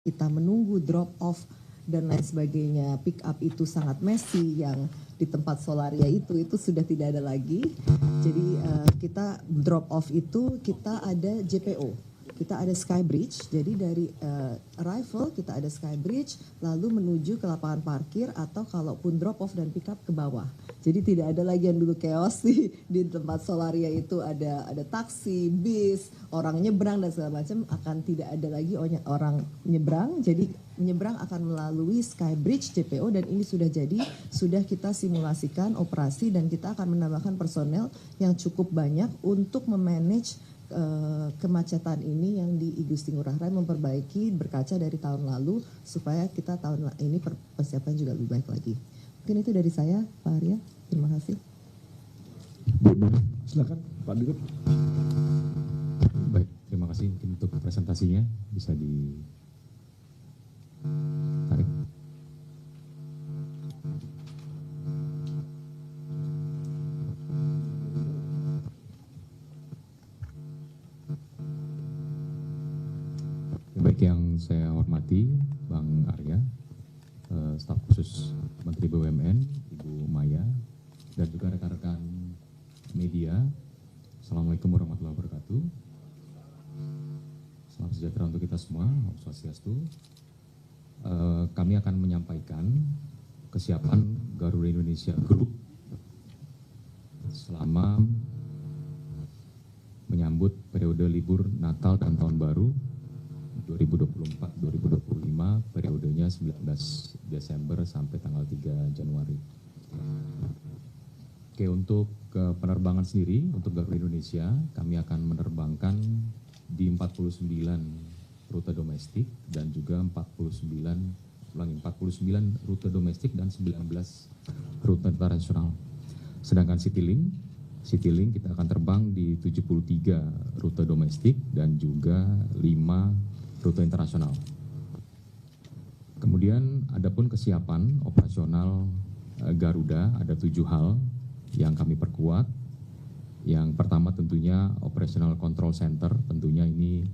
kita menunggu drop off dan lain sebagainya, pick up itu sangat messy, yang di tempat Solaria itu sudah tidak ada lagi. Jadi kita drop off itu kita ada JPO, kita ada Skybridge. Jadi dari arrival kita ada Skybridge, lalu menuju ke lapangan parkir atau kalaupun drop off dan pick up ke bawah. Jadi tidak ada lagi yang dulu chaos di tempat Solaria itu ada taksi, bis, orang nyebrang dan segala macam, akan tidak ada lagi orang nyebrang. Jadi menyeberang akan melalui Skybridge JPO, dan ini sudah kita simulasikan operasi, dan kita akan menambahkan personel yang cukup banyak untuk memanage kemacetan ini yang di Igusti Ngurah Rai, memperbaiki berkaca dari tahun lalu supaya kita tahun ini persiapan juga lebih baik lagi. Mungkin itu dari saya, Pak Arya. Terima kasih. Silakan Pak Dirut. Baik, terima kasih. Mungkin untuk presentasinya bisa ditarik. Baik, yang saya hormati Bang Arya, staf khusus Menteri BUMN, Ibu Maya, dan juga rekan-rekan media. Assalamualaikum warahmatullahi wabarakatuh. Salam sejahtera untuk kita semua, Om Swastiastu. Kami akan menyampaikan kesiapan Garuda Indonesia Group selama menyambut periode libur Natal dan Tahun Baru 2024-2025, periodenya 19 Desember sampai tanggal 3 Januari. Oke, untuk penerbangan sendiri, untuk Garuda Indonesia, kami akan menerbangkan di 49 rute domestik dan juga 49 rute domestik dan 19 rute internasional. Sedangkan Citylink kita akan terbang di 73 rute domestik dan juga 5 rute internasional. Kemudian adapun kesiapan operasional Garuda, ada 7 hal yang kami perkuat. Yang pertama tentunya operational control center, tentunya ini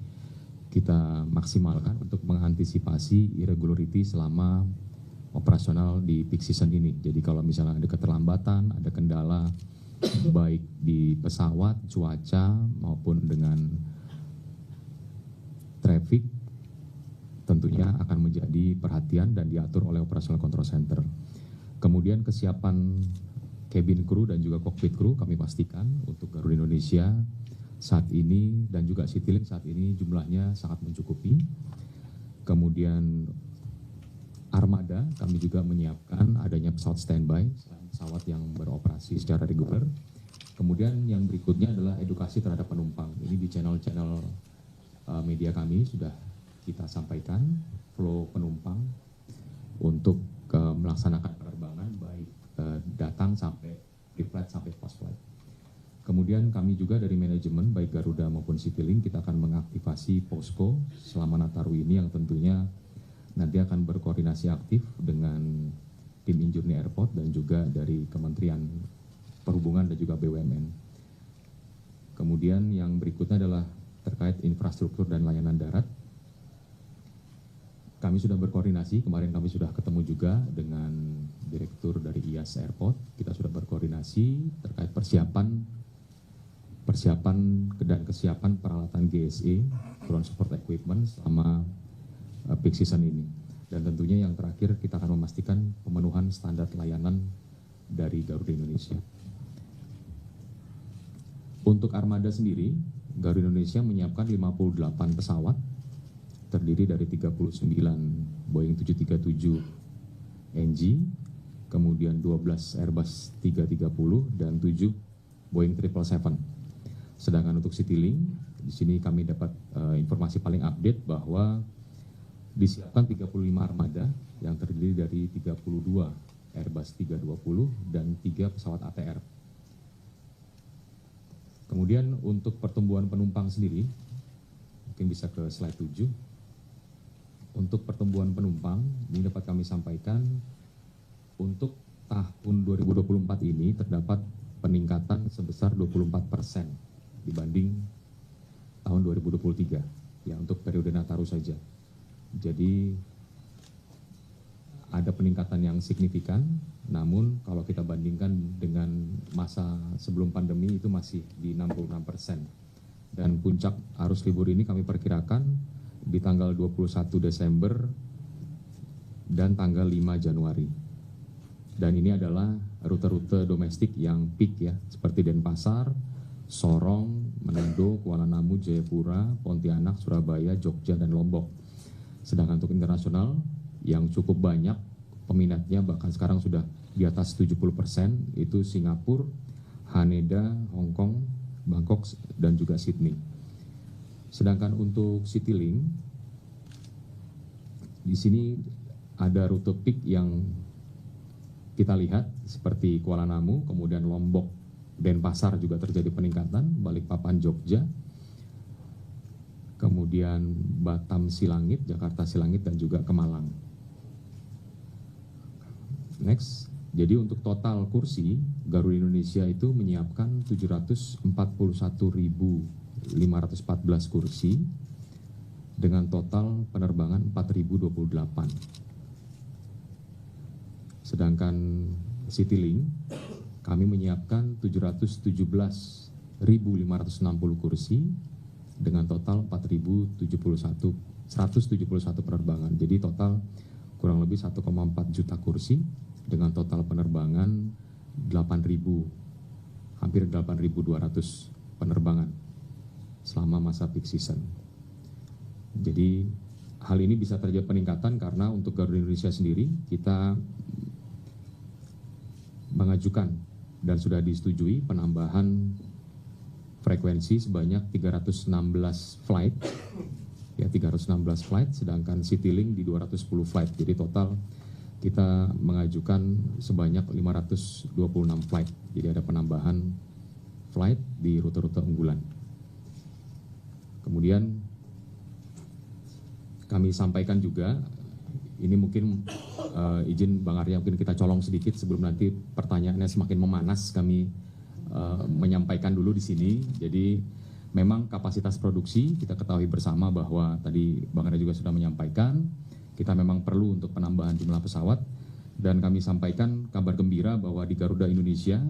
kita maksimalkan untuk mengantisipasi irregularity selama operasional di peak season ini. Jadi kalau misalnya ada keterlambatan, ada kendala baik di pesawat, cuaca maupun dengan traffic, tentunya akan menjadi perhatian dan diatur oleh operational control center. Kemudian kesiapan cabin crew dan juga cockpit crew kami pastikan untuk Garuda Indonesia saat ini dan juga Citylink saat ini jumlahnya sangat mencukupi. Kemudian armada kami juga menyiapkan adanya pesawat standby, pesawat yang beroperasi secara reguler. Kemudian yang berikutnya adalah edukasi terhadap penumpang. Ini di channel-channel media kami sudah kita sampaikan flow penumpang untuk melaksanakan penerbangan baik datang sampai pre-flight sampai post-flight. Kemudian kami juga dari manajemen baik Garuda maupun Citylink kita akan mengaktifasi posko selama Nataru ini yang tentunya nanti akan berkoordinasi aktif dengan tim Injourney Airport dan juga dari Kementerian Perhubungan dan juga BUMN. Kemudian yang berikutnya adalah terkait infrastruktur dan layanan darat. Kami sudah berkoordinasi, kemarin kami sudah ketemu juga dengan Direktur dari IAS Airport. Kita sudah berkoordinasi terkait persiapan dan kesiapan peralatan GSE, Ground Support Equipment selama peak season ini. Dan tentunya yang terakhir kita akan memastikan pemenuhan standar layanan dari Garuda Indonesia. Untuk armada sendiri, Garuda Indonesia menyiapkan 58 pesawat terdiri dari 39 Boeing 737 NG, kemudian 12 Airbus 330 dan 7 Boeing 777. Sedangkan untuk Citylink, di sini kami dapat informasi paling update bahwa disiapkan 35 armada yang terdiri dari 32 Airbus 320 dan 3 pesawat ATR. Kemudian untuk pertumbuhan penumpang sendiri, mungkin bisa ke slide 7. Untuk pertumbuhan penumpang, ini dapat kami sampaikan untuk tahun 2024 ini terdapat peningkatan sebesar 24% dibanding tahun 2023, ya untuk periode Nataru saja. Jadi ada peningkatan yang signifikan, namun kalau kita bandingkan dengan masa sebelum pandemi itu masih di 66%. Dan puncak arus libur ini kami perkirakan di tanggal 21 Desember dan tanggal 5 Januari. Dan ini adalah rute-rute domestik yang peak ya, seperti Denpasar, Sorong, Manado, Kuala Namu, Jayapura, Pontianak, Surabaya, Jogja, dan Lombok. Sedangkan untuk internasional yang cukup banyak peminatnya, bahkan sekarang sudah di atas 70%, itu Singapura, Haneda, Hong Kong, Bangkok, dan juga Sydney. Sedangkan untuk Citylink, di sini ada rute peak yang kita lihat seperti Kuala Namu, kemudian Lombok, Denpasar juga terjadi peningkatan, Balikpapan, Jogja, kemudian Batam, Silangit, Jakarta, Silangit, dan juga ke Malang. Next, jadi untuk total kursi, Garuda Indonesia itu menyiapkan 741.514 kursi dengan total penerbangan 4.028. Sedangkan Citylink, kami menyiapkan 717.560 kursi dengan total 171 penerbangan. Jadi total kurang lebih 1,4 juta kursi dengan total penerbangan 8.000, hampir 8.200 penerbangan selama masa peak season. Jadi hal ini bisa terjadi peningkatan karena untuk Garuda Indonesia sendiri kita mengajukan dan sudah disetujui penambahan frekuensi sebanyak 316 flight, ya 316 flight, sedangkan Citylink di 210 flight. Jadi total kita mengajukan sebanyak 526 flight. Jadi ada penambahan flight di rute-rute unggulan. Kemudian kami sampaikan juga, ini mungkin izin Bang Arya mungkin kita colong sedikit sebelum nanti pertanyaannya semakin memanas, kami menyampaikan dulu di sini. Jadi memang kapasitas produksi kita ketahui bersama bahwa tadi Bang Arya juga sudah menyampaikan, kita memang perlu untuk penambahan jumlah pesawat, dan kami sampaikan kabar gembira bahwa di Garuda Indonesia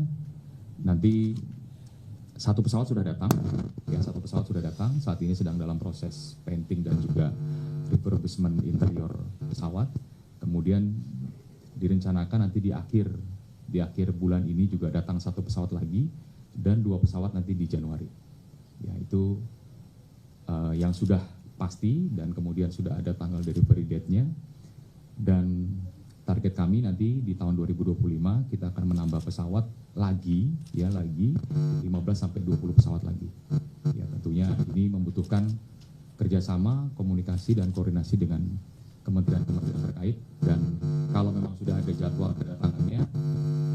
nanti satu pesawat sudah datang, ya satu pesawat sudah datang, saat ini sedang dalam proses painting dan juga refurbishment interior pesawat. Kemudian direncanakan nanti di akhir bulan ini juga datang satu pesawat lagi dan 2 pesawat nanti di Januari. Ya itu yang sudah pasti, dan kemudian sudah ada tanggal delivery date-nya, dan target kami nanti di tahun 2025 kita akan menambah pesawat lagi 15 sampai 20 pesawat lagi. Ya tentunya ini membutuhkan kerjasama, komunikasi, dan koordinasi dengan kementerian-kementerian terkait, dan kalau memang sudah ada jadwal kedatangannya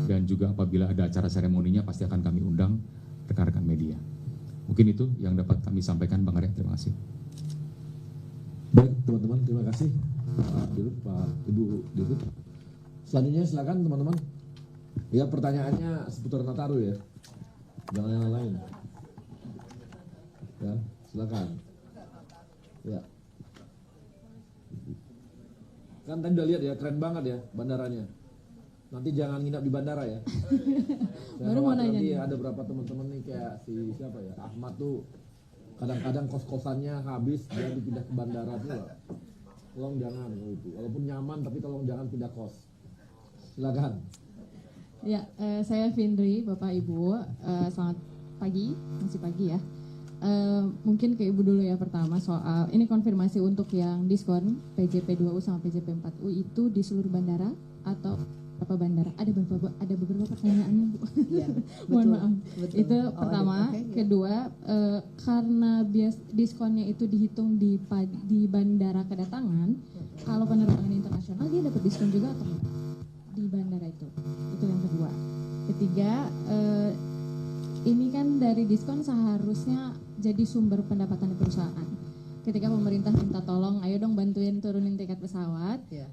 dan juga apabila ada acara seremoninya pasti akan kami undang rekan-rekan media. Mungkin itu yang dapat kami sampaikan, Bang Arya. Terima kasih. Baik teman-teman, terima kasih Pak Dirut, Pak Ibu Dirut. Selanjutnya silakan teman-teman. Ya pertanyaannya seputar Nataru ya, jangan yang lain. Ya silakan. Ya. Kan tadi udah lihat ya, keren banget ya bandaranya. Nanti jangan nginap di bandara ya. Baru mau nanya nih. Ada berapa teman-teman nih kayak si siapa ya, Ahmad tuh kadang-kadang kos-kosannya habis, dia dipindah ke bandara pula. Tolong jangan itu, walaupun nyaman tapi tolong jangan pindah kos. Silakan. Ya, saya Findri, Bapak Ibu, selamat pagi, masih pagi ya. Mungkin ke Ibu dulu ya pertama soal ini konfirmasi untuk yang diskon PJP 2U sama PJP 4U itu di seluruh bandara atau berapa bandara? Ada beberapa pertanyaannya Bu. Ya, Mohon betul, maaf. betul. Itu Oh, pertama. oke, ya. Kedua, karena diskonnya itu dihitung di bandara kedatangan, kalau penerbangan internasional dia dapat diskon juga atau enggak di bandara itu? Itu yang kedua. Ketiga, ini kan dari diskon seharusnya jadi sumber pendapatan perusahaan. Ketika pemerintah minta tolong, ayo dong bantuin turunin tiket pesawat, Ya.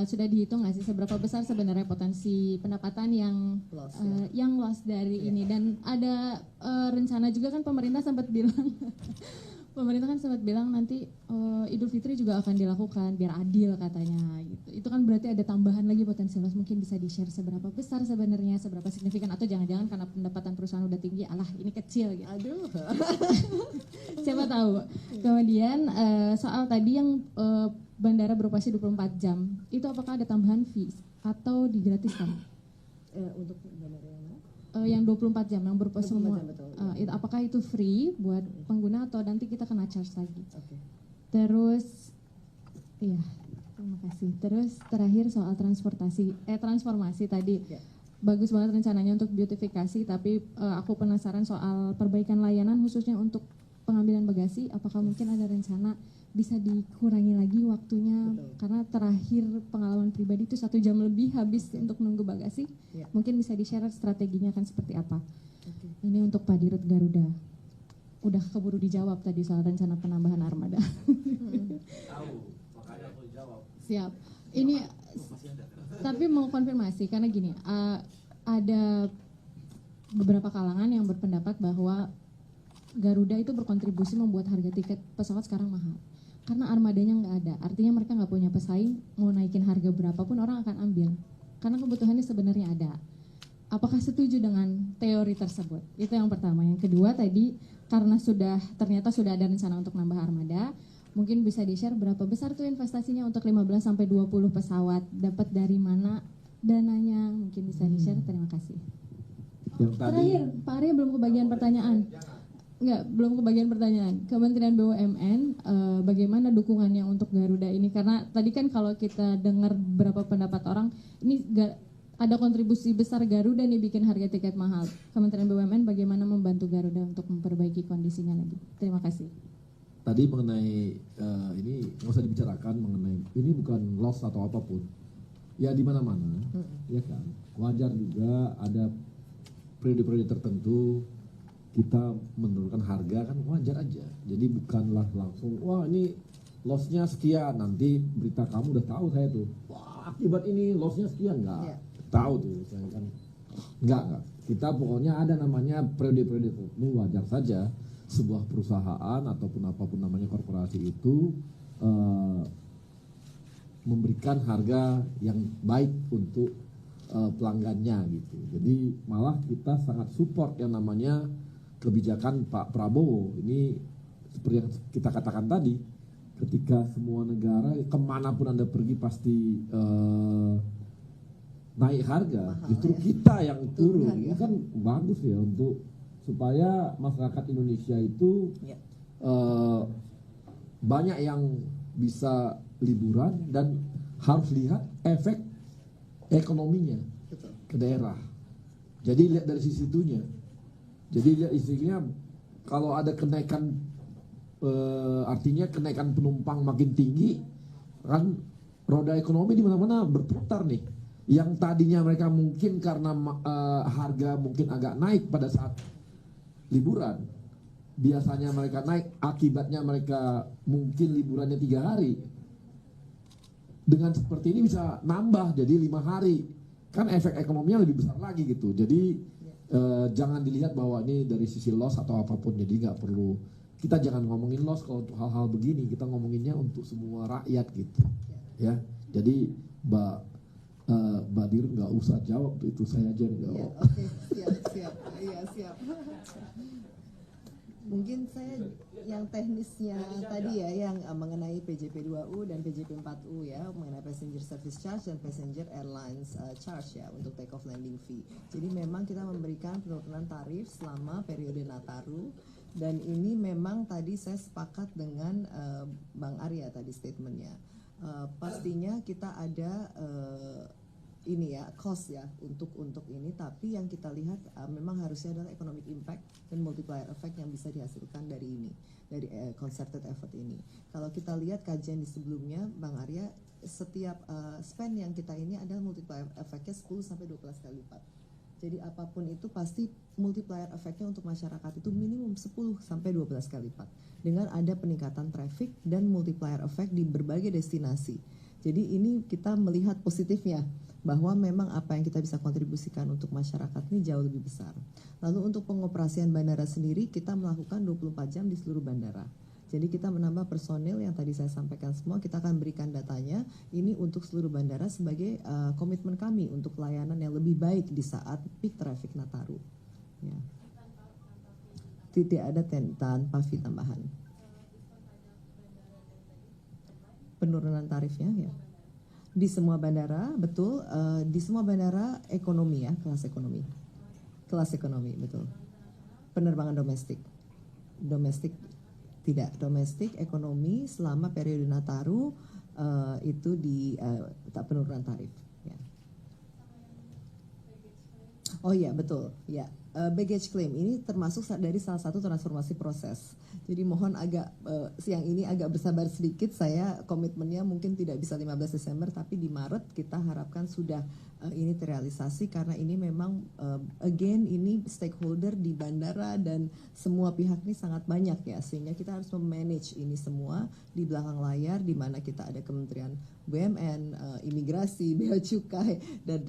Sudah dihitung nggak sih seberapa besar sebenarnya potensi pendapatan yang Loss, yang loss dari ini? Dan ada rencana juga kan pemerintah sempat bilang Pemerintah kan sempat bilang nanti Idul Fitri juga akan dilakukan biar adil katanya gitu. Itu kan berarti ada tambahan lagi potensi loss, mungkin bisa di-share seberapa besar sebenarnya, seberapa signifikan, atau jangan-jangan karena pendapatan perusahaan udah tinggi, alah ini kecil gitu. Aduh. Siapa tahu. Kemudian soal tadi yang bandara beroperasi 24 jam, itu apakah ada tambahan fees atau digratiskan? Untuk bandara yang mana? Yang 24 jam yang berupa 24 semua jam, betul. apakah itu free buat pengguna atau nanti kita kena charge lagi? Oke. Terus iya, terima kasih. Terus terakhir soal transformasi tadi. Ya. Bagus banget rencananya untuk beautifikasi, tapi aku penasaran soal perbaikan layanan khususnya untuk pengambilan bagasi, apakah mungkin ada rencana bisa dikurangi lagi waktunya? Betul. Karena terakhir pengalaman pribadi itu 1 jam lebih habis untuk nunggu bagasi. Ya. Mungkin bisa di-share strateginya akan seperti apa? Oke. Ini untuk Pak Dirut Garuda. Udah keburu dijawab tadi soal rencana penambahan armada. Siap. Ini tapi mau konfirmasi karena gini, ada beberapa kalangan yang berpendapat bahwa Garuda itu berkontribusi membuat harga tiket pesawat sekarang mahal. Karena armadanya nggak ada, artinya mereka nggak punya pesaing, mau naikin harga berapapun orang akan ambil. Karena kebutuhannya sebenarnya ada. Apakah setuju dengan teori tersebut? Itu yang pertama. Yang kedua tadi, karena ternyata sudah ada rencana untuk nambah armada, mungkin bisa di-share berapa besar tuh investasinya untuk 15-20 pesawat, dapat dari mana dananya, mungkin bisa di-share. Terima kasih. Yang tadi Terakhir, Pak Arya belum kebagian pertanyaan. Enggak, belum kebagian pertanyaan. Kementerian BUMN, bagaimana dukungannya untuk Garuda ini? Karena tadi kan kalau kita dengar berapa pendapat orang, ini ada kontribusi besar Garuda nih bikin harga tiket mahal. Kementerian BUMN bagaimana membantu Garuda untuk memperbaiki kondisinya lagi? Terima kasih. tadi mengenai ini nggak usah dibicarakan mengenai ini bukan loss atau apapun. Ya di mana-mana, ya kan. Wajar juga ada periode-periode tertentu kita menurunkan harga kan wajar aja. Jadi bukanlah langsung wah ini lossnya sekian, nanti berita kamu udah tahu saya tuh. Wah akibat ini lossnya sekian enggak. Tahu tuh saya kan. Enggak. Kita pokoknya ada namanya periode-periode tertentu wajar saja sebuah perusahaan ataupun apapun namanya korporasi itu memberikan harga yang baik untuk pelanggannya gitu. Jadi malah kita sangat support yang namanya kebijakan Pak Prabowo. Ini seperti yang kita katakan tadi, ketika semua negara kemanapun Anda pergi pasti naik harga, mahal, justru ya. Kita yang turun. Harga. Ini kan bagus ya untuk supaya masyarakat Indonesia itu Ya. banyak yang bisa liburan dan harus lihat efek ekonominya Betul. ke daerah. Jadi lihat dari sisi itunya. Jadi lihat istrinya kalau ada kenaikan artinya kenaikan penumpang makin tinggi kan roda ekonomi di mana-mana berputar nih. Yang tadinya mereka mungkin karena harga mungkin agak naik pada saat liburan, biasanya mereka naik akibatnya mereka mungkin liburannya 3 hari. Dengan seperti ini bisa nambah jadi 5 hari, kan efek ekonominya lebih besar lagi gitu. Jadi jangan dilihat bahwa ini dari sisi loss atau apapun. Jadi nggak perlu, kita jangan ngomongin loss kalau untuk hal-hal begini, kita ngomonginnya untuk semua rakyat gitu ya. Jadi Mbak Dirut nggak usah jawab tuh, itu saya aja yang Ya, jawab. oke, siap. Iya, siap. Mungkin saya yang teknisnya tadi ya, yang mengenai PJP2U dan PJP4U ya, mengenai Passenger Service Charge dan Passenger Airlines Charge ya untuk take off landing fee. Jadi memang kita memberikan penurunan tarif selama periode Nataru, dan ini memang tadi saya sepakat dengan Bang Arya tadi statementnya. Pastinya kita ada ini ya cost ya untuk ini, tapi yang kita lihat memang harusnya adalah economic impact dan multiplier effect yang bisa dihasilkan dari ini, dari concerted effort ini. Kalau kita lihat kajian di sebelumnya Bang Arya, setiap spend yang kita ini adalah multiplier effectnya 10 sampai 12 kali lipat. Jadi apapun itu pasti multiplier effectnya untuk masyarakat itu minimum 10 sampai 12 kali lipat dengan ada peningkatan traffic dan multiplier effect di berbagai destinasi. Jadi ini kita melihat positifnya bahwa memang apa yang kita bisa kontribusikan untuk masyarakat ini jauh lebih besar. Lalu untuk pengoperasian bandara sendiri kita melakukan 24 jam di seluruh bandara. Jadi kita menambah personil yang tadi saya sampaikan semua, kita akan berikan datanya ini untuk seluruh bandara sebagai komitmen kami untuk pelayanan yang lebih baik di saat peak traffic Nataru. Ya. Tidak ada tanpa fee tambahan. Penurunan tarifnya ya. Di semua bandara, betul, di semua bandara ekonomi ya, kelas ekonomi. Kelas ekonomi, betul. Penerbangan domestik. Domestik tidak, domestik ekonomi selama periode Nataru itu di tak penurunan tarif ya. Oh iya, betul. Ya. Baggage claim ini termasuk dari salah satu transformasi proses. Jadi mohon agak siang ini agak bersabar sedikit, saya komitmennya mungkin tidak bisa 15 Desember tapi di Maret kita harapkan sudah ini terrealisasi karena ini memang again ini stakeholder di bandara dan semua pihak ini sangat banyak ya, sehingga kita harus memanage ini semua di belakang layar di mana kita ada Kementerian BUMN, imigrasi, bea cukai dan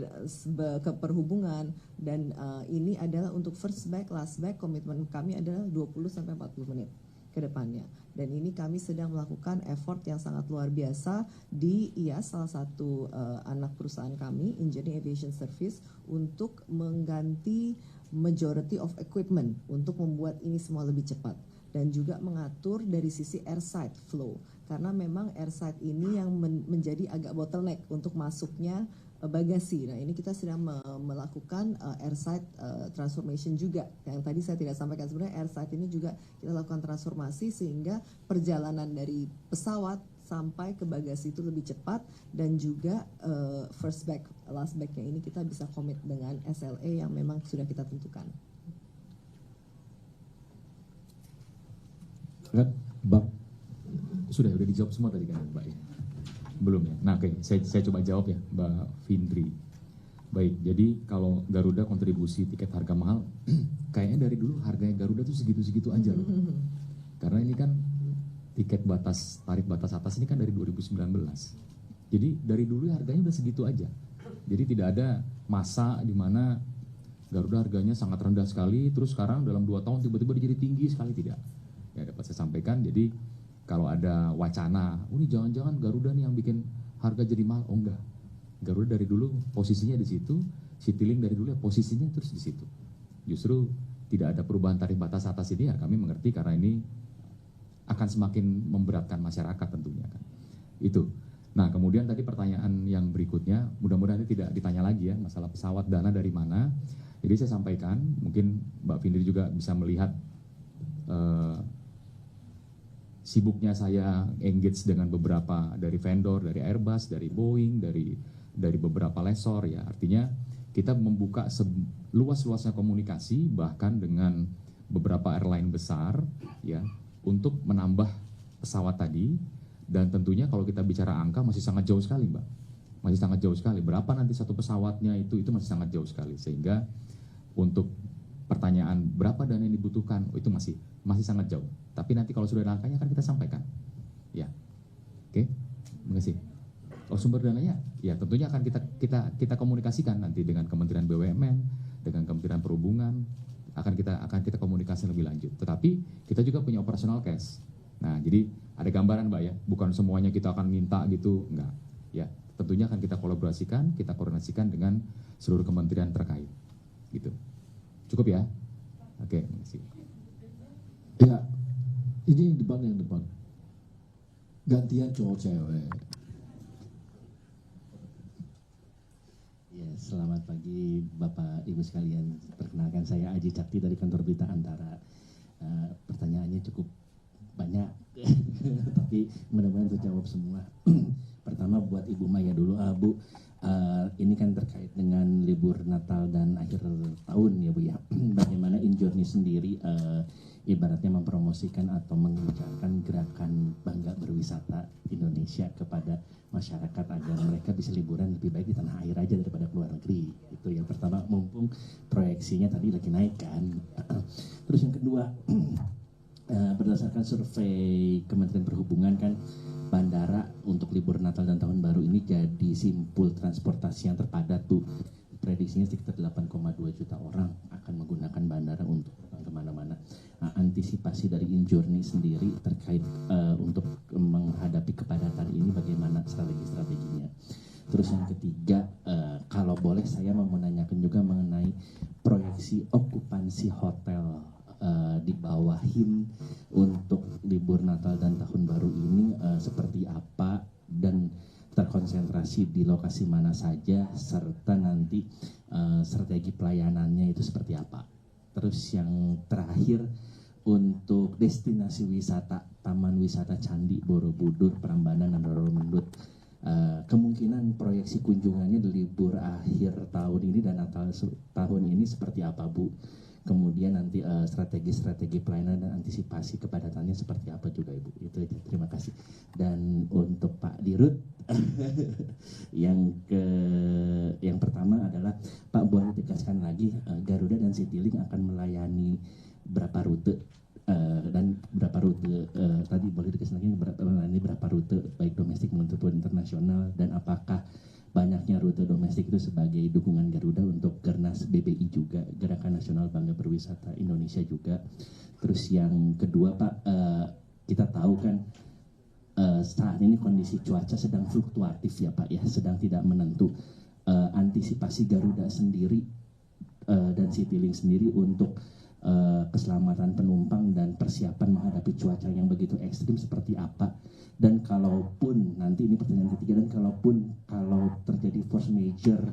keperhubungan dan ini adalah untuk first back, last back, komitmen kami adalah 20-40 menit ke depannya. Dan ini kami sedang melakukan effort yang sangat luar biasa di IAS, salah satu anak perusahaan kami, Engineering Aviation Service, untuk mengganti majority of equipment untuk membuat ini semua lebih cepat. Dan juga mengatur dari sisi airside flow. Karena memang airside ini yang menjadi agak bottleneck untuk masuknya bagasi. Nah ini kita sedang melakukan airside transformation juga. Yang tadi saya tidak sampaikan, sebenarnya airside ini juga kita lakukan transformasi sehingga perjalanan dari pesawat sampai ke bagasi itu lebih cepat dan juga first bag, last bagnya ini kita bisa komit dengan SLA yang memang sudah kita tentukan. Kan, Bang, sudah dijawab semua tadi kan Mbak ya? Belum ya? Nah oke, saya coba jawab ya Mbak Findri. Baik, jadi kalau Garuda kontribusi tiket harga mahal, kayaknya dari dulu harganya Garuda tuh segitu-segitu aja loh. Karena ini kan tiket tarif batas atas ini kan dari 2019. Jadi dari dulu harganya udah segitu aja. Jadi tidak ada masa di mana Garuda harganya sangat rendah sekali, terus sekarang dalam 2 tahun tiba-tiba jadi tinggi sekali, tidak. Ya dapat saya sampaikan, jadi kalau ada wacana, ini jangan-jangan Garuda nih yang bikin harga jadi mahal, oh enggak. Garuda dari dulu posisinya di situ, Citylink dari dulu ya posisinya terus di situ. Justru tidak ada perubahan tarif batas atas ini ya kami mengerti karena ini akan semakin memberatkan masyarakat tentunya kan. Itu. Nah kemudian tadi pertanyaan yang berikutnya, mudah-mudahan ini tidak ditanya lagi ya, masalah pesawat dana dari mana. Jadi saya sampaikan, mungkin Mbak Findri juga bisa melihat sibuknya saya engage dengan beberapa dari vendor, dari Airbus, dari Boeing, dari beberapa lessor ya. Artinya kita membuka luas-luasnya komunikasi bahkan dengan beberapa airline besar ya untuk menambah pesawat tadi, dan tentunya kalau kita bicara angka masih sangat jauh sekali Mbak. Masih sangat jauh sekali. Berapa nanti satu pesawatnya itu masih sangat jauh sekali, sehingga untuk pertanyaan berapa dana yang dibutuhkan, itu masih sangat jauh. Tapi nanti kalau sudah ada angkanya akan kita sampaikan. Ya, oke, terima kasih. Oh sumber dananya, ya tentunya akan kita komunikasikan nanti dengan Kementerian BUMN, dengan Kementerian Perhubungan, akan kita komunikasi lebih lanjut. Tetapi kita juga punya operational cash. Nah, jadi ada gambaran Mbak ya, bukan semuanya kita akan minta gitu, enggak. Ya, tentunya akan kita kolaborasikan, kita koordinasikan dengan seluruh kementerian terkait. Gitu. Cukup ya? Oke, terima kasih. Ya, ini yang depan. Gantian cowok cewek. Ya, selamat pagi Bapak Ibu sekalian. Perkenalkan saya Aji Cakti dari kantor berita Antara. Pertanyaannya cukup banyak, tapi mudah-mudahan terjawab semua. Pertama buat Ibu Maya dulu, Bu. Ini kan terkait dengan libur Natal dan akhir tahun ya Bu ya. Bagaimana InJourney sendiri ibaratnya mempromosikan atau mengencarkan gerakan bangga berwisata Indonesia kepada masyarakat agar mereka bisa liburan lebih baik di tanah air aja daripada keluar negeri. Itu yang pertama, mumpung proyeksinya tadi lagi naik kan. Terus yang kedua, berdasarkan survei Kementerian Perhubungan kan, bandara untuk libur Natal dan Tahun Baru ini jadi simpul transportasi yang terpadat tuh. Prediksinya sekitar 8,2 juta orang akan menggunakan bandara untuk datang ke kemana-mana. Nah, antisipasi dari Injourney sendiri terkait untuk menghadapi kepadatan ini bagaimana strategi-strateginya. Terus yang ketiga, kalau boleh saya mau menanyakan juga mengenai proyeksi okupansi hotel di bawah HIM untuk libur Natal dan Tahun Baru ini seperti apa dan terkonsentrasi di lokasi mana saja, serta nanti strategi pelayanannya itu seperti apa. Terus yang terakhir, untuk destinasi wisata Taman Wisata Candi Borobudur, Prambanan, dan Roro Mendut, kemungkinan proyeksi kunjungannya di libur akhir tahun ini dan Natal tahun ini seperti apa, Bu? Kemudian nanti strategi-strategi pelayanan dan antisipasi kepadatannya seperti apa juga, Ibu. Itu aja, terima kasih. Dan untuk Pak Dirut, yang pertama adalah Pak, boleh tegaskan lagi Garuda dan Citylink akan melayani berapa rute dan berapa rute tadi boleh dikasih lagi melayani berapa rute baik domestik maupun internasional, dan apakah banyaknya rute domestik itu sebagai dukungan Garuda untuk Gernas BBI juga, Gerakan Nasional Bangga Berwisata Indonesia juga. Terus yang kedua Pak, kita tahu kan saat ini kondisi cuaca sedang fluktuatif ya Pak ya, sedang tidak menentu. Antisipasi Garuda sendiri dan Citylink sendiri untuk keselamatan penumpang dan persiapan menghadapi cuaca yang begitu ekstrim seperti apa? Dan kalaupun nanti ini pertanyaan ketiga, dan kalau terjadi force majeure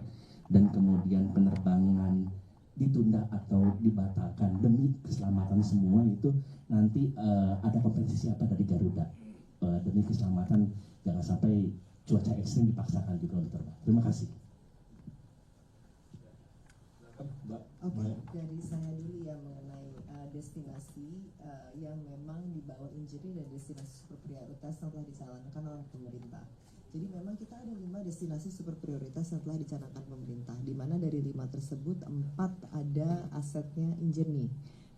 dan kemudian penerbangan ditunda atau dibatalkan demi keselamatan semua, itu nanti ada kompensasi apa dari Garuda demi keselamatan, jangan sampai cuaca ekstrim dipaksakan juga untuk terbang. Terima kasih. Oke, dari saya dulu ya mengenai destinasi yang memang di bawah Injourney dan destinasi super prioritas yang telah dicanangkan oleh pemerintah. Jadi memang kita ada 5 destinasi super prioritas yang telah dicanangkan pemerintah, di mana dari 5 tersebut 4 ada asetnya Injourney,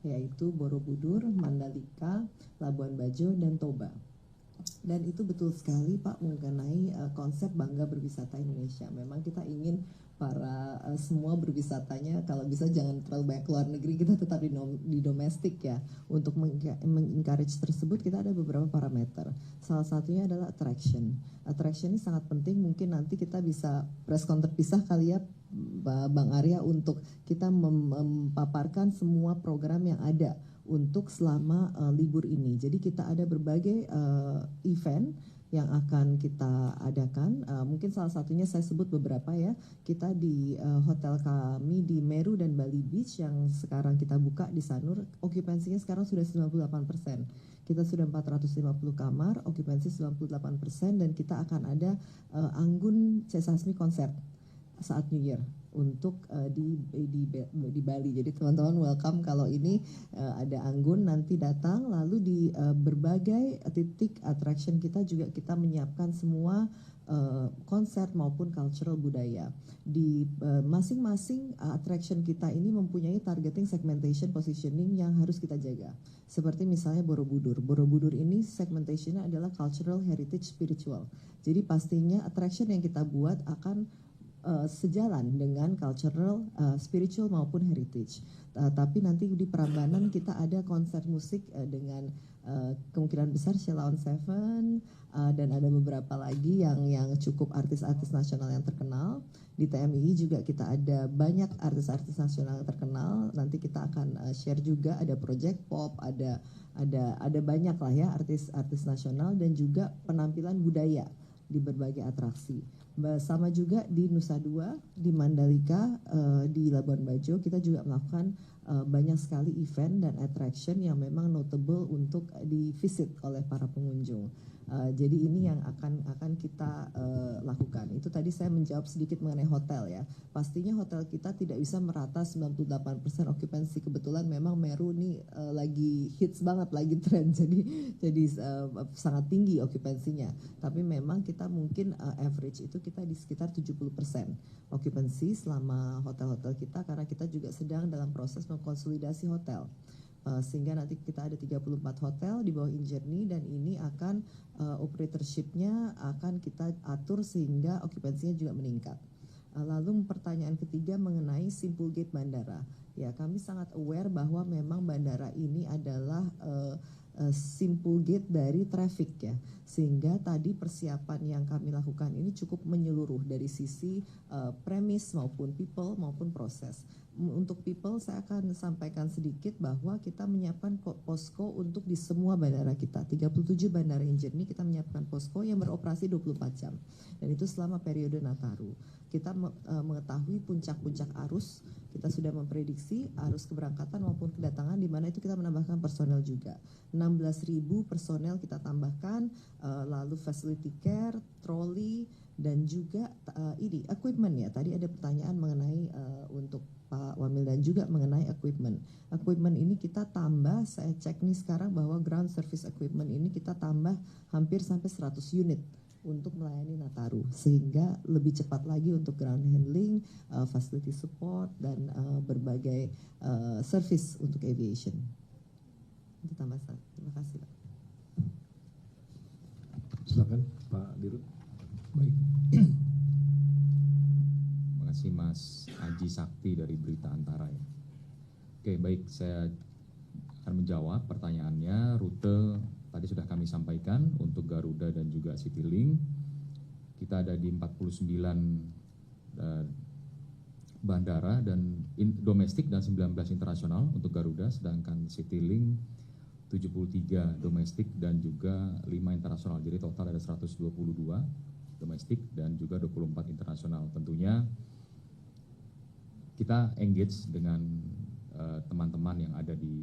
yaitu Borobudur, Mandalika, Labuan Bajo, dan Toba. Dan itu betul sekali Pak mengenai konsep Bangga Berwisata Indonesia. Memang kita ingin para semua berwisatanya kalau bisa jangan terlalu banyak keluar negeri, kita tetap di domestik ya. Untuk mengencourage tersebut kita ada beberapa parameter. Salah satunya adalah attraction. Attraction ini sangat penting, mungkin nanti kita bisa preskon terpisah kali ya Bang Arya untuk kita memaparkan semua program yang ada untuk selama libur ini. Jadi kita ada berbagai event yang akan kita adakan. Mungkin salah satunya saya sebut beberapa ya. Kita di hotel kami di Meru dan Bali Beach yang sekarang kita buka di Sanur, okupansinya sekarang sudah 98%. Kita sudah 450 kamar, okupansi 98%, dan kita akan ada Anggun Cesasmi konser saat New Year untuk di Bali. Jadi teman-teman welcome kalau ini ada Anggun nanti datang. Lalu di berbagai titik attraction kita juga kita menyiapkan semua konser maupun cultural budaya. Di masing-masing attraction kita ini mempunyai targeting, segmentation, positioning yang harus kita jaga. Seperti misalnya Borobudur. Borobudur ini segmentationnya adalah cultural, heritage, spiritual. Jadi pastinya attraction yang kita buat akan sejalan dengan cultural, spiritual maupun heritage. Tapi nanti di Prambanan kita ada konser musik dengan kemungkinan besar Sheila on Seven, dan ada beberapa lagi yang cukup artis-artis nasional yang terkenal. Di TMI juga kita ada banyak artis-artis nasional yang terkenal. Nanti kita akan share juga, ada Project Pop, ada banyak lah ya artis-artis nasional, dan juga penampilan budaya di berbagai atraksi. Sama juga di Nusa Dua, di Mandalika, di Labuan Bajo kita juga melakukan banyak sekali event dan attraction yang memang notable untuk di visit oleh para pengunjung. Jadi ini yang akan kita lakukan. Itu tadi saya menjawab sedikit mengenai hotel ya. Pastinya hotel kita tidak bisa merata 98% okupansi. Kebetulan memang Meru ini lagi hits banget, lagi tren. Jadi sangat tinggi okupansinya. Tapi memang kita mungkin average itu kita di sekitar 70% okupansi selama hotel-hotel kita, karena kita juga sedang dalam proses mengkonsolidasi hotel. Sehingga nanti kita ada 34 hotel di bawah Injourney, dan ini akan operatorship-nya akan kita atur sehingga okupansinya juga meningkat. Lalu pertanyaan ketiga mengenai Simpul Gate Bandara. Ya, kami sangat aware bahwa memang bandara ini adalah simpul gate dari traffic ya, sehingga tadi persiapan yang kami lakukan ini cukup menyeluruh dari sisi premis maupun people maupun proses. Untuk people saya akan sampaikan sedikit bahwa kita menyiapkan posko untuk di semua bandara kita, 37 bandara yang jernih kita menyiapkan posko yang beroperasi 24 jam dan itu selama periode Nataru. Kita mengetahui puncak-puncak arus, kita sudah memprediksi arus keberangkatan maupun kedatangan di mana itu kita menambahkan personel juga. 16.000 personel kita tambahkan, lalu facility care, trolley, dan juga ini equipment ya. Tadi ada pertanyaan mengenai untuk Pak Wamil dan juga mengenai equipment. Equipment ini kita tambah, saya cek nih sekarang bahwa ground service equipment ini kita tambah hampir sampai 100 unit untuk melayani Nataru, sehingga lebih cepat lagi untuk ground handling, facility support, dan berbagai service untuk aviation. Itu tambah satu. Terima kasih Pak. Silakan Pak Dirut. Baik. Terima kasih Mas Aji Sakti dari Berita Antara ya. Oke, baik, saya akan menjawab pertanyaannya. Rute tadi sudah kami sampaikan untuk Garuda dan juga Citylink. Kita ada di 49 bandara dan domestik dan 19 internasional untuk Garuda, sedangkan Citylink 73 domestik dan juga 5 internasional. Jadi total ada 122 domestik dan juga 24 internasional. Tentunya kita engage dengan teman-teman yang ada di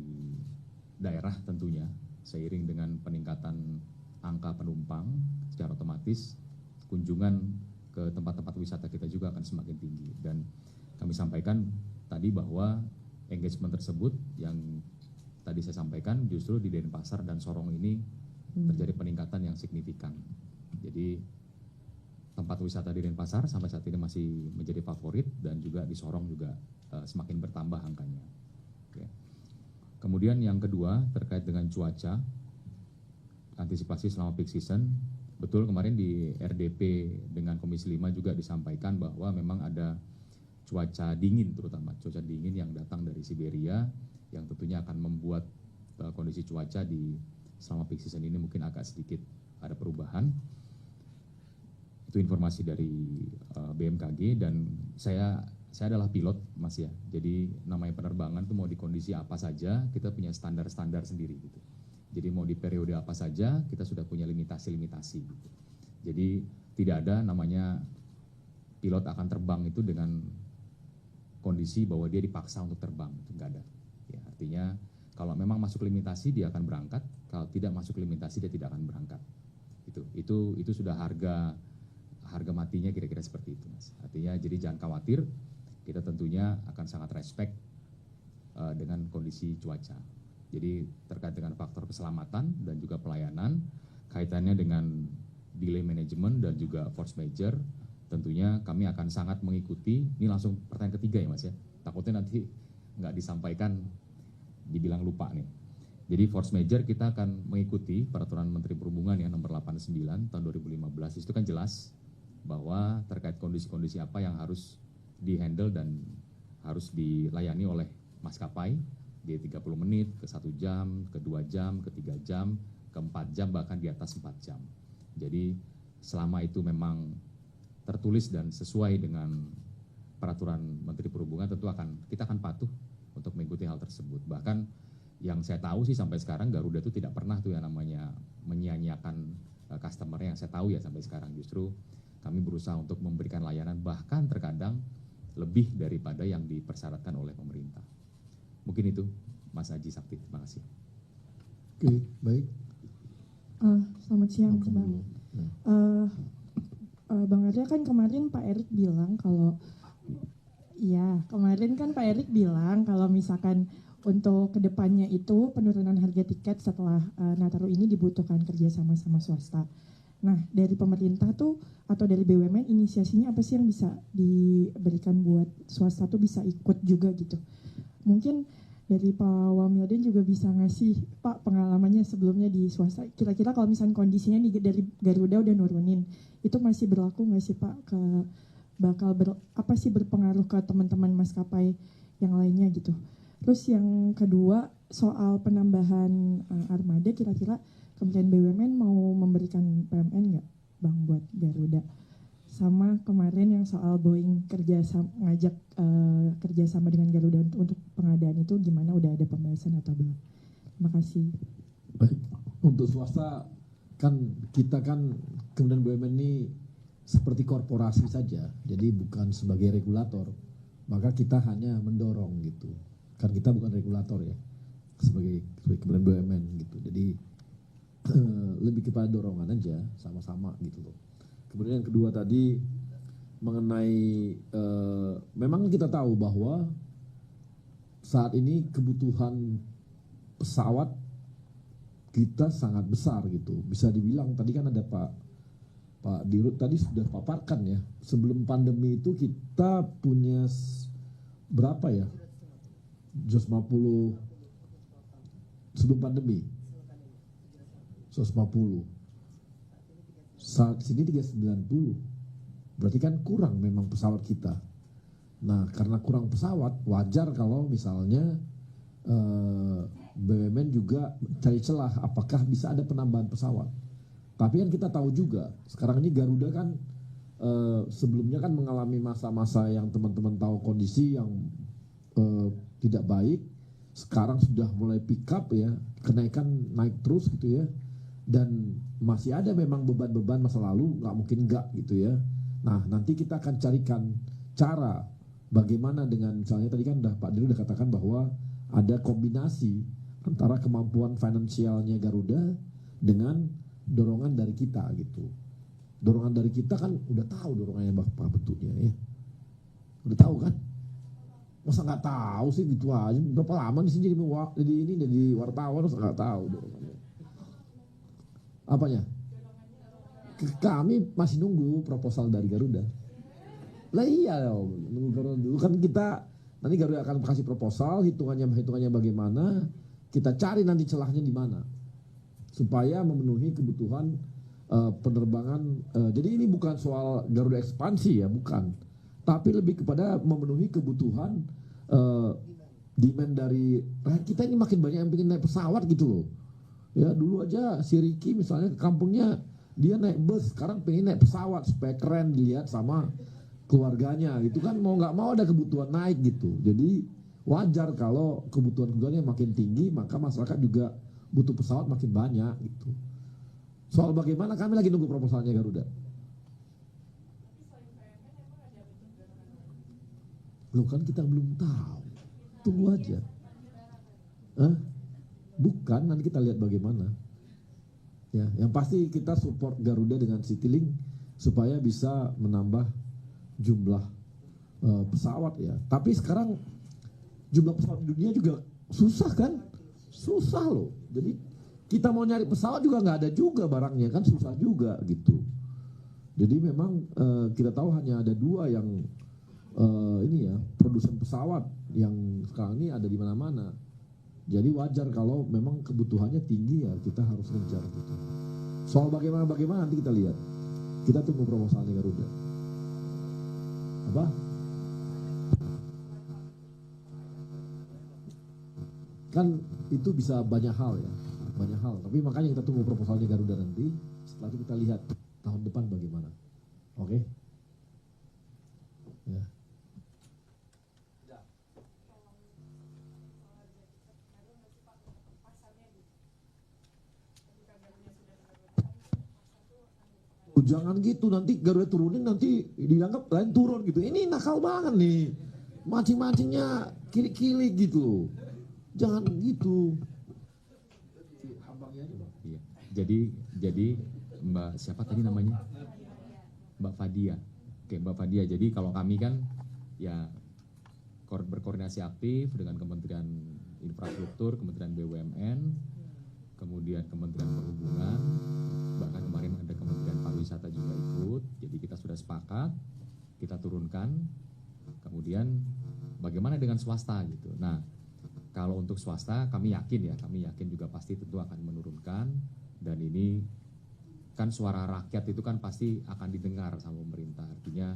daerah tentunya, seiring dengan peningkatan angka penumpang secara otomatis kunjungan ke tempat-tempat wisata kita juga akan semakin tinggi. Dan kami sampaikan tadi bahwa engagement tersebut yang tadi saya sampaikan justru di Denpasar dan Sorong ini terjadi peningkatan yang signifikan. Jadi tempat wisata di Denpasar sampai saat ini masih menjadi favorit dan juga di Sorong juga semakin bertambah angkanya. Oke. Kemudian yang kedua terkait dengan cuaca, antisipasi selama peak season. Betul kemarin di RDP dengan Komisi 5 juga disampaikan bahwa memang ada cuaca dingin, terutama cuaca dingin yang datang dari Siberia yang tentunya akan membuat kondisi cuaca di selama peak season ini mungkin agak sedikit ada perubahan. Itu informasi dari BMKG dan saya adalah pilot Mas ya. Jadi namanya penerbangan tuh mau di kondisi apa saja kita punya standar-standar sendiri gitu. Jadi mau di periode apa saja kita sudah punya limitasi-limitasi gitu. Jadi tidak ada namanya pilot akan terbang itu dengan kondisi bahwa dia dipaksa untuk terbang, itu enggak ada. Ya, artinya kalau memang masuk limitasi dia akan berangkat, kalau tidak masuk limitasi dia tidak akan berangkat. Itu sudah harga matinya kira-kira seperti itu Mas. Artinya jadi jangan khawatir, kita tentunya akan sangat respect dengan kondisi cuaca. Jadi terkait dengan faktor keselamatan dan juga pelayanan, kaitannya dengan delay management dan juga force major, tentunya kami akan sangat mengikuti. Ini langsung pertanyaan ketiga ya Mas ya, takutnya nanti nggak disampaikan dibilang lupa nih. Jadi force major kita akan mengikuti peraturan Menteri Perhubungan ya nomor 89 tahun 2015. Itu kan jelas bahwa terkait kondisi-kondisi apa yang harus dihandle dan harus dilayani oleh maskapai di 30 menit, ke 1 jam, ke 2 jam, ke 3 jam, ke 4 jam, bahkan di atas 4 jam. Jadi selama itu memang tertulis dan sesuai dengan peraturan Menteri Perhubungan, tentu kita akan patuh untuk mengikuti hal tersebut. Bahkan yang saya tahu sih sampai sekarang Garuda itu tidak pernah tuh yang namanya menyia-nyiakan customer yang saya tahu ya sampai sekarang. Justru kami berusaha untuk memberikan layanan bahkan terkadang lebih daripada yang dipersyaratkan oleh pemerintah. Mungkin itu Mas Aji Sakti, terima kasih. Oke, baik. Selamat siang Bang. Bang Arya kan kemarin Pak Erik bilang kalau misalkan untuk kedepannya itu penurunan harga tiket setelah Nataru ini dibutuhkan kerjasama sama swasta. Nah dari pemerintah tuh atau dari BUMN inisiasinya apa sih yang bisa diberikan buat swasta tuh bisa ikut juga gitu? Mungkin dari Pak Wamilden juga bisa ngasih Pak pengalamannya sebelumnya di swasta. Kira-kira kalau misalnya kondisinya dari Garuda udah nurunin, itu masih berlaku nggak sih Pak ke bakal apa sih berpengaruh ke teman-teman maskapai yang lainnya gitu. Terus yang kedua soal penambahan armada, kira-kira Kementerian BUMN mau memberikan PMN nggak Bang buat Garuda? Sama kemarin yang soal Boeing ngajak kerjasama dengan Garuda untuk pengadaan itu gimana, udah ada pembahasan atau belum? Terima kasih. Baik, untuk swasta kan kita kan Kementerian BUMN ini seperti korporasi saja, jadi bukan sebagai regulator, maka kita hanya mendorong gitu. Kan kita bukan regulator ya, sebagai Kementerian BUMN gitu. Jadi lebih kepada dorongan aja, sama-sama gitu loh. Kemudian yang kedua tadi mengenai memang kita tahu bahwa saat ini kebutuhan pesawat kita sangat besar gitu. Bisa dibilang tadi kan ada Pak Dirut tadi sudah paparkan ya. Sebelum pandemi itu kita punya berapa ya? 150 sebelum pandemi. 150. Saat sini 390. Berarti kan kurang memang pesawat kita. Nah, karena kurang pesawat, wajar kalau misalnya BUMN juga cari celah apakah bisa ada penambahan pesawat. Tapi kan kita tahu juga sekarang ini Garuda kan sebelumnya kan mengalami masa-masa yang teman-teman tahu kondisi yang tidak baik. Sekarang sudah mulai pick up ya, kenaikan naik terus gitu ya. Dan masih ada memang beban-beban masa lalu, nggak mungkin enggak gitu ya. Nah, nanti kita akan carikan cara bagaimana dengan misalnya tadi kan Pak Dirut udah katakan bahwa ada kombinasi antara kemampuan finansialnya Garuda dengan dorongan dari kita gitu. Dorongan dari kita kan udah tahu dorongannya apa bentuknya ya. Udah tahu kan? Masa nggak tahu sih gitu aja. Berapa lama di sini jadi wartawan masa nggak tahu dorongannya. Apanya? Kami masih nunggu proposal dari Garuda. Lah iya dong, nunggu Garuda dulu kan kita nanti Garuda akan kasih proposal, hitungannya bagaimana, kita cari nanti celahnya di mana supaya memenuhi kebutuhan penerbangan. Jadi ini bukan soal Garuda ekspansi ya, bukan. Tapi lebih kepada memenuhi kebutuhan demand dari rakyat kita ini. Makin banyak yang pengen naik pesawat gitu loh. Ya dulu aja si Ricky misalnya ke kampungnya dia naik bus, sekarang pengen naik pesawat supaya keren dilihat sama keluarganya gitu kan. Mau nggak mau ada kebutuhan naik gitu. Jadi wajar kalau kebutuhannya makin tinggi, maka masyarakat juga butuh pesawat makin banyak gitu. Soal bagaimana kami lagi nunggu proposalnya Garuda. Loh kan kita belum tahu. Tunggu aja. Bukan, nanti kita lihat bagaimana. Ya, yang pasti kita support Garuda dengan Citylink supaya bisa menambah jumlah pesawat ya. Tapi sekarang jumlah pesawat di dunia juga susah kan? Susah loh. Jadi kita mau nyari pesawat juga nggak ada juga barangnya kan, susah juga gitu. Jadi memang kita tahu hanya ada dua yang ini ya, produsen pesawat yang sekarang ini ada di mana-mana. Jadi wajar kalau memang kebutuhannya tinggi ya kita harus ngejar gitu. Soal bagaimana nanti kita lihat. Kita tunggu proposalnya Garuda. Apa? Kan itu bisa banyak hal ya, banyak hal. Tapi makanya kita tunggu proposalnya Garuda nanti. Setelah itu kita lihat tahun depan bagaimana. Oke? Ya. Jangan gitu, nanti Garuda turunin nanti dianggap lain turun gitu. Ini nakal banget nih, mancing-mancingnya kiri-kiri gitu. Jangan gitu. Iya. Jadi Mbak siapa tadi namanya? Mbak Fadia. Oke, Mbak Fadia. Jadi kalau kami kan ya berkoordinasi aktif dengan Kementerian Infrastruktur, Kementerian BUMN, kemudian Kementerian Perhubungan, bahkan kemarin ada Kementerian Pariwisata juga ikut. Jadi kita sudah sepakat, kita turunkan. Kemudian bagaimana dengan swasta gitu. Nah, kalau untuk swasta kami yakin juga pasti tentu akan menurunkan. Dan ini kan suara rakyat itu kan pasti akan didengar sama pemerintah. Artinya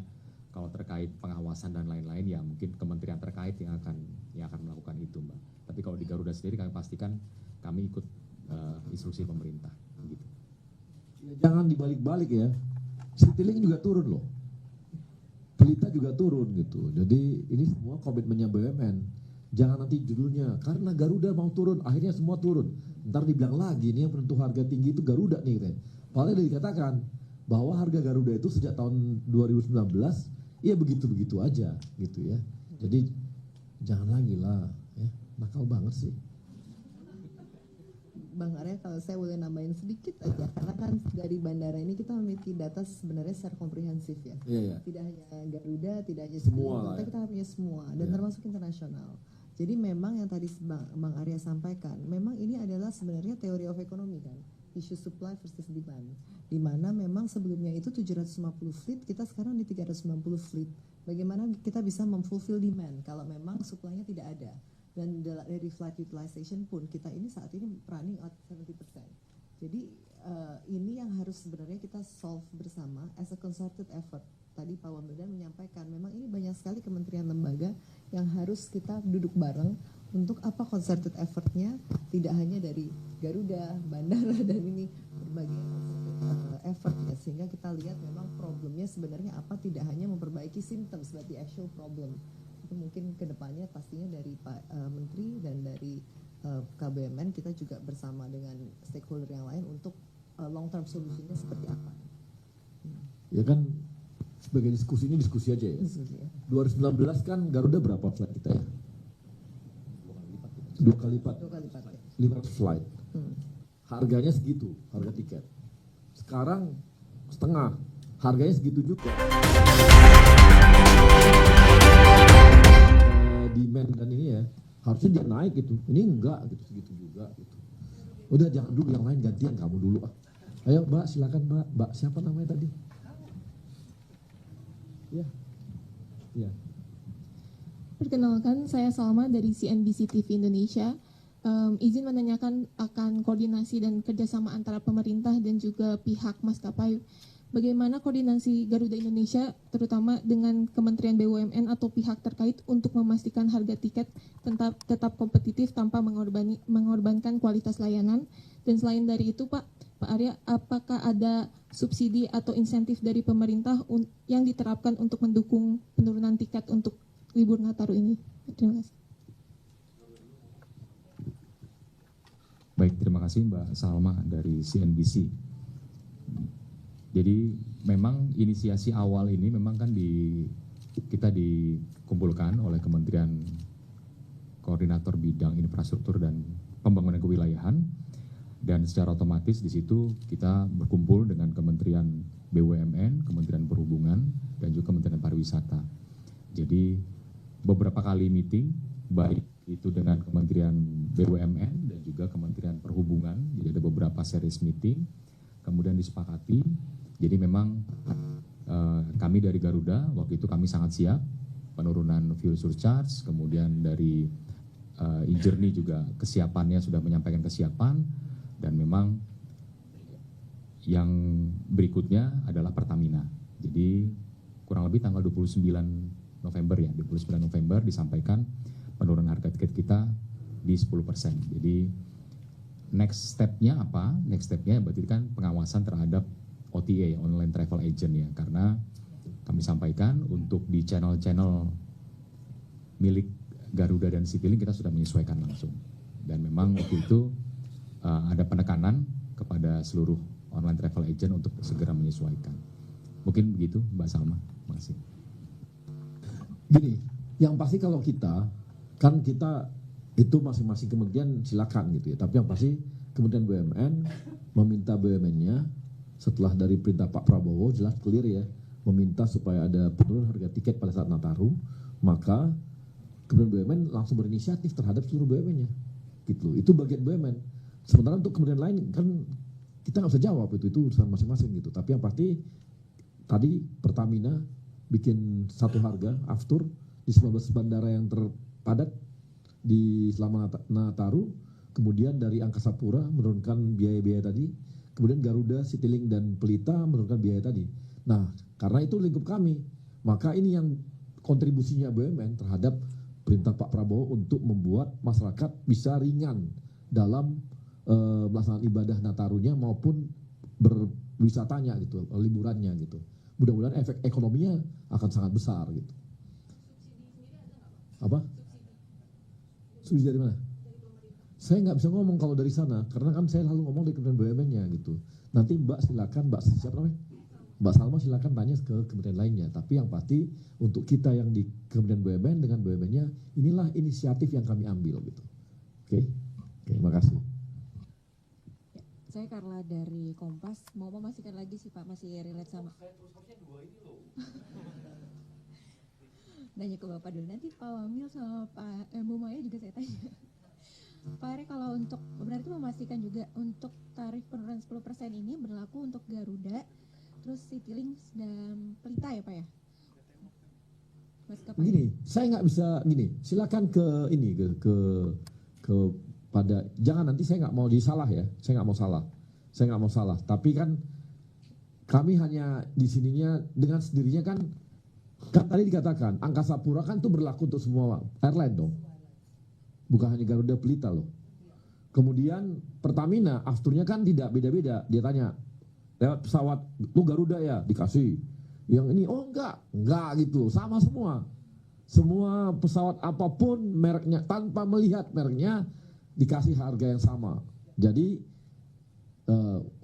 kalau terkait terkait pengawasan dan lain-lain ya mungkin kementerian terkait yang akan melakukan itu, Mbak. Tapi kalau di Garuda sendiri kami pastikan kami ikut instruksi pemerintah gitu. Ya, jangan dibalik-balik ya. Citylink juga turun loh. Pelita juga turun gitu. Jadi ini semua komitmennya BUMN. Jangan nanti judulnya karena Garuda mau turun, akhirnya semua turun. Ntar dibilang lagi nih yang penentu harga tinggi itu Garuda nih katanya. Padahal udah dikatakan bahwa harga Garuda itu sejak tahun 2019 ya begitu-begitu aja gitu ya. Jadi jangan lagi lah ya. Nakal banget sih. Bang Arya, kalau saya boleh nambahin sedikit aja, karena kan dari bandara ini kita memiliki data sebenarnya secara komprehensif ya. Iya, iya. Tidak hanya Garuda, tidak hanya Semua lah Citylink, ya. kita punya semua dan Iya. termasuk internasional. Jadi memang yang tadi Bang Arya sampaikan, memang ini adalah sebenarnya teori of economy kan, isu supply versus demand. Di mana memang sebelumnya itu 750 fleet, kita sekarang di 390 fleet. Bagaimana kita bisa memfulfill demand kalau memang supply-nya tidak ada. Dan dari flight utilization pun kita ini saat ini running at 70%. Jadi ini yang harus sebenarnya kita solve bersama as a concerted effort. Tadi Pak Wamildan menyampaikan memang ini banyak sekali kementerian lembaga yang harus kita duduk bareng untuk apa concerted effortnya, tidak hanya dari Garuda, bandara dan ini berbagai effort ya, sehingga kita lihat memang problemnya sebenarnya apa, tidak hanya memperbaiki symptoms but the actual problem. Itu mungkin kedepannya pastinya dari Pak Menteri dan dari KBMN kita juga bersama dengan stakeholder yang lain untuk long term solutionnya seperti apa. Ya kan sebagai diskusi ini diskusi aja ya. 2019 kan Garuda berapa flight kita ya? 2 kali lipat. 2 kali lipat ya. 500 flight. Harganya segitu, harga tiket. Sekarang setengah, harganya segitu juga. Demand dan ini ya, harusnya dia naik gitu. Ini enggak gitu, segitu juga gitu. Udah jangan dulu, yang lain gantian kamu dulu ah. Ayo Mbak, silakan Mbak. Mbak siapa namanya tadi? Ya. Ya. Perkenalkan, saya Salma dari CNBC TV Indonesia. Izin menanyakan akan koordinasi dan kerjasama antara pemerintah dan juga pihak maskapai. Bagaimana koordinasi Garuda Indonesia, terutama dengan Kementerian BUMN atau pihak terkait untuk memastikan harga tiket tetap kompetitif tanpa mengorbankan kualitas layanan? Dan selain dari itu, Pak Arya, apakah ada subsidi atau insentif dari pemerintah yang diterapkan untuk mendukung penurunan tiket untuk libur Nataru ini? Terima kasih. Baik, terima kasih Mbak Salma dari CNBC. Jadi memang inisiasi awal ini memang kan kita dikumpulkan oleh Kementerian Koordinator Bidang Infrastruktur dan Pembangunan Kewilayahan, dan secara otomatis di situ kita berkumpul dengan Kementerian BUMN, Kementerian Perhubungan, dan juga Kementerian Pariwisata. Jadi beberapa kali meeting, baik itu dengan Kementerian BUMN dan juga Kementerian Perhubungan, jadi ada beberapa series meeting, kemudian disepakati. Jadi memang kami dari Garuda waktu itu kami sangat siap penurunan fuel surcharge, kemudian dari e-journey juga kesiapannya sudah menyampaikan kesiapan, dan memang yang berikutnya adalah Pertamina. Jadi kurang lebih tanggal 29 November ya, 29 November disampaikan penurunan harga tiket kita di 10%. Jadi next step-nya apa? Next step-nya berarti kan pengawasan terhadap OTA, online travel agent ya, karena kami sampaikan untuk di channel-channel milik Garuda dan Citylink kita sudah menyesuaikan langsung, dan memang waktu itu ada penekanan kepada seluruh online travel agent untuk segera menyesuaikan. Mungkin begitu Mbak Salma. Terima kasih. Gini, yang pasti kalau kita itu masing-masing kementerian silakan gitu ya, tapi yang pasti Kementerian BUMN meminta BUMN-nya setelah dari perintah Pak Prabowo jelas clear ya, meminta supaya ada penurunan harga tiket pada saat Nataru, maka Kementerian BUMN langsung berinisiatif terhadap seluruh BUMN-nya gitu. Itu bagian BUMN. Sementara untuk kementerian lain kan kita nggak bisa jawab, itu urusan masing-masing gitu. Tapi yang pasti tadi Pertamina bikin satu harga aftur di 19 bandara yang terpadat di selama Nataru, kemudian dari Angkasa Pura menurunkan biaya-biaya tadi, kemudian Garuda, Citylink dan Pelita menurunkan biaya tadi. Nah, karena itu lingkup kami, maka ini yang kontribusinya BUMN terhadap perintah Pak Prabowo untuk membuat masyarakat bisa ringan dalam melaksanakan ibadah Natarunya maupun berwisatanya gitu, liburannya gitu. Mudah-mudahan efek ekonominya akan sangat besar gitu. Apa? Subsidi dari mana? Saya nggak bisa ngomong kalau dari sana, karena kan saya lalu ngomong dari Kementerian BUMN-nya gitu. Nanti Mbak silakan, Mbak siapa namanya? Mbak Salma silakan tanya ke kementerian lainnya. Tapi yang pasti untuk kita yang di Kementerian BUMN dengan BUMN-nya, inilah inisiatif yang kami ambil gitu. Oke, terima kasih. Saya Carla dari Kompas, mau memastikan lagi sih Pak, masih relate sama. Nanya ke Bapak dulu, nanti Pak Wamil sama Pak Bu Maya juga saya tanya. Pak Ari, kalau untuk, benar itu memastikan juga untuk tarif penurunan 10% ini berlaku untuk Garuda, terus Citylink dan Pelita ya Pak ya? Gini, saya nggak bisa gini, silakan ke ini, ke pada, jangan nanti saya nggak mau disalah ya, saya nggak mau salah, tapi kan kami hanya di sininya dengan sendirinya kan tadi dikatakan Angkasa Pura kan itu berlaku untuk semua airline dong, bukan hanya Garuda Pelita loh. Kemudian Pertamina afturnya kan tidak beda-beda, dia tanya lewat pesawat lu Garuda ya dikasih, yang ini oh enggak gitu, sama semua pesawat apapun mereknya tanpa melihat mereknya dikasih harga yang sama. Jadi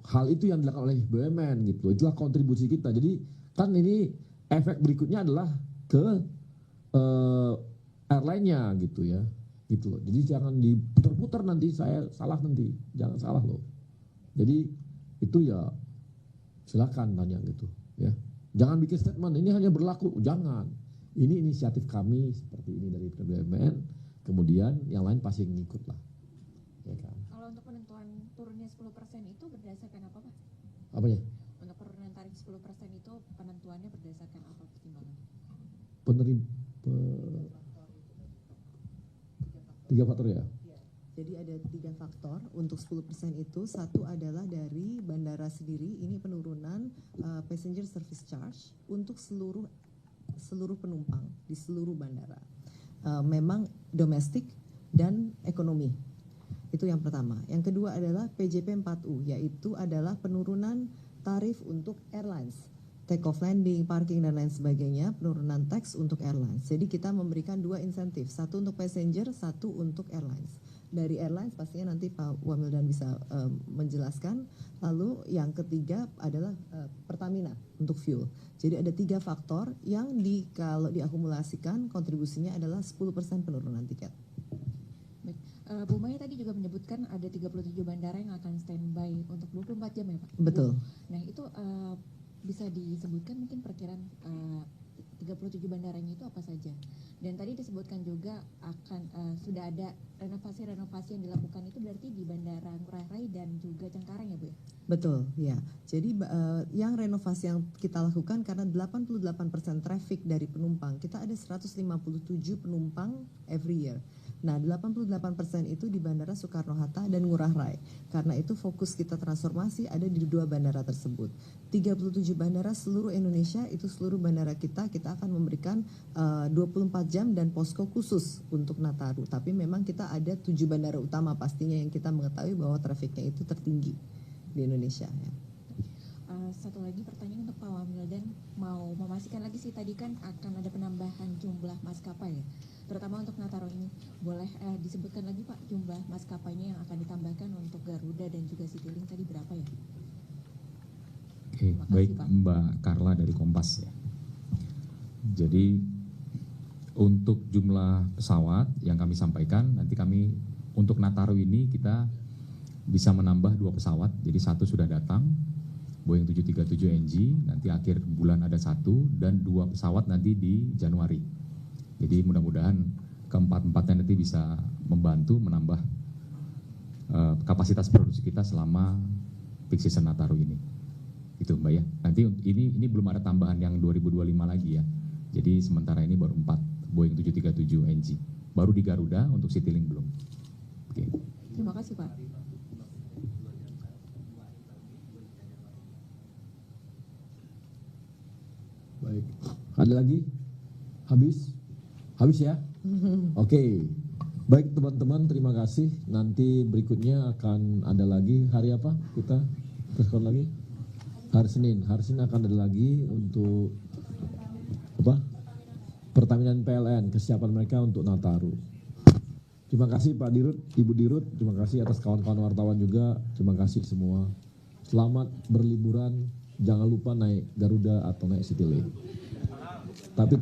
hal itu yang dilakukan oleh BUMN gitu. Itulah kontribusi kita. Jadi kan ini efek berikutnya adalah ke airline-nya gitu ya. Gitu loh. Jadi jangan diputar-putar nanti saya salah nanti. Jangan salah loh. Jadi itu ya silakan tanya gitu ya. Jangan bikin statement ini hanya berlaku, jangan. Ini inisiatif kami seperti ini dari BUMN. Kemudian yang lain pasti ngikut lah. Ya kan? Kalau untuk penentuan turunnya 10% itu berdasarkan apa Pak? Apanya? Untuk penurunan tarif 10% itu penentuannya berdasarkan apa pertimbangan? Tiga faktor ya? Jadi ada 3 faktor untuk 10% itu. Satu adalah dari bandara sendiri, ini penurunan passenger service charge untuk seluruh penumpang di seluruh bandara. Memang domestik dan ekonomi. Itu yang pertama. Yang kedua adalah PJP 4U, yaitu adalah penurunan tarif untuk airlines. Take off landing, parking, dan lain sebagainya, penurunan tax untuk airlines. Jadi kita memberikan 2 insentif, satu untuk passenger, satu untuk airlines. Dari airlines pastinya nanti Pak Wamildan bisa menjelaskan. Lalu yang ketiga adalah Pertamina untuk fuel. Jadi ada 3 faktor yang kalau diakumulasikan kontribusinya adalah 10% penurunan tiket. Baik. Bu Maya tadi juga menyebutkan ada 37 bandara yang akan standby untuk 24 jam ya Pak? Betul. Nah itu bisa disebutkan mungkin perkiraan 37 bandaranya itu apa saja? Dan tadi disebutkan juga akan sudah ada renovasi yang dilakukan, itu berarti di Bandara Ngurah Rai dan juga Cengkareng ya Bu ya? Betul, ya. Jadi yang renovasi yang kita lakukan karena 88% traffic dari penumpang, kita ada 157 penumpang every year. Nah, 88% itu di Bandara Soekarno-Hatta dan Ngurah Rai. Karena itu fokus kita transformasi ada di 2 bandara tersebut. 37 bandara seluruh Indonesia, itu seluruh bandara kita akan memberikan 24 jam dan posko khusus untuk Nataru. Tapi memang kita ada 7 bandara utama pastinya yang kita mengetahui bahwa trafiknya itu tertinggi di Indonesia. Ya. Satu lagi pertanyaan untuk Pak Wamildan, mau memastikan lagi sih tadi kan akan ada penambahan jumlah maskapai ya, terutama untuk Nataru ini. Boleh disebutkan lagi Pak jumlah maskapainya yang akan ditambahkan untuk Garuda dan juga Citylink tadi berapa ya? Oke, baik Pak. Mbak Carla dari Kompas ya. Jadi untuk jumlah pesawat yang kami sampaikan, nanti kami untuk Nataru ini kita bisa menambah 2 pesawat, jadi 1 sudah datang, Boeing 737NG, nanti akhir bulan ada 1, dan 2 pesawat nanti di Januari. Jadi mudah-mudahan keempat-empatnya nanti bisa membantu menambah kapasitas produksi kita selama peak season Nataru ini. Itu Mbak ya. Nanti ini belum ada tambahan yang 2025 lagi ya. Jadi sementara ini baru 4 Boeing 737NG. Baru di Garuda, untuk Citylink belum. Oke. Terima kasih Pak. Baik. Ada lagi? Habis? Habis ya? Oke. Baik teman-teman, terima kasih. Nanti berikutnya akan ada lagi hari apa? Kita preskon lagi? Hari Senin. Hari Senin akan ada lagi untuk apa? Pertamina PLN, kesiapan mereka untuk Nataru. Terima kasih Pak Dirut, Ibu Dirut, terima kasih atas kawan-kawan wartawan juga, terima kasih semua. Selamat berliburan, jangan lupa naik Garuda atau naik Citylink. Tapi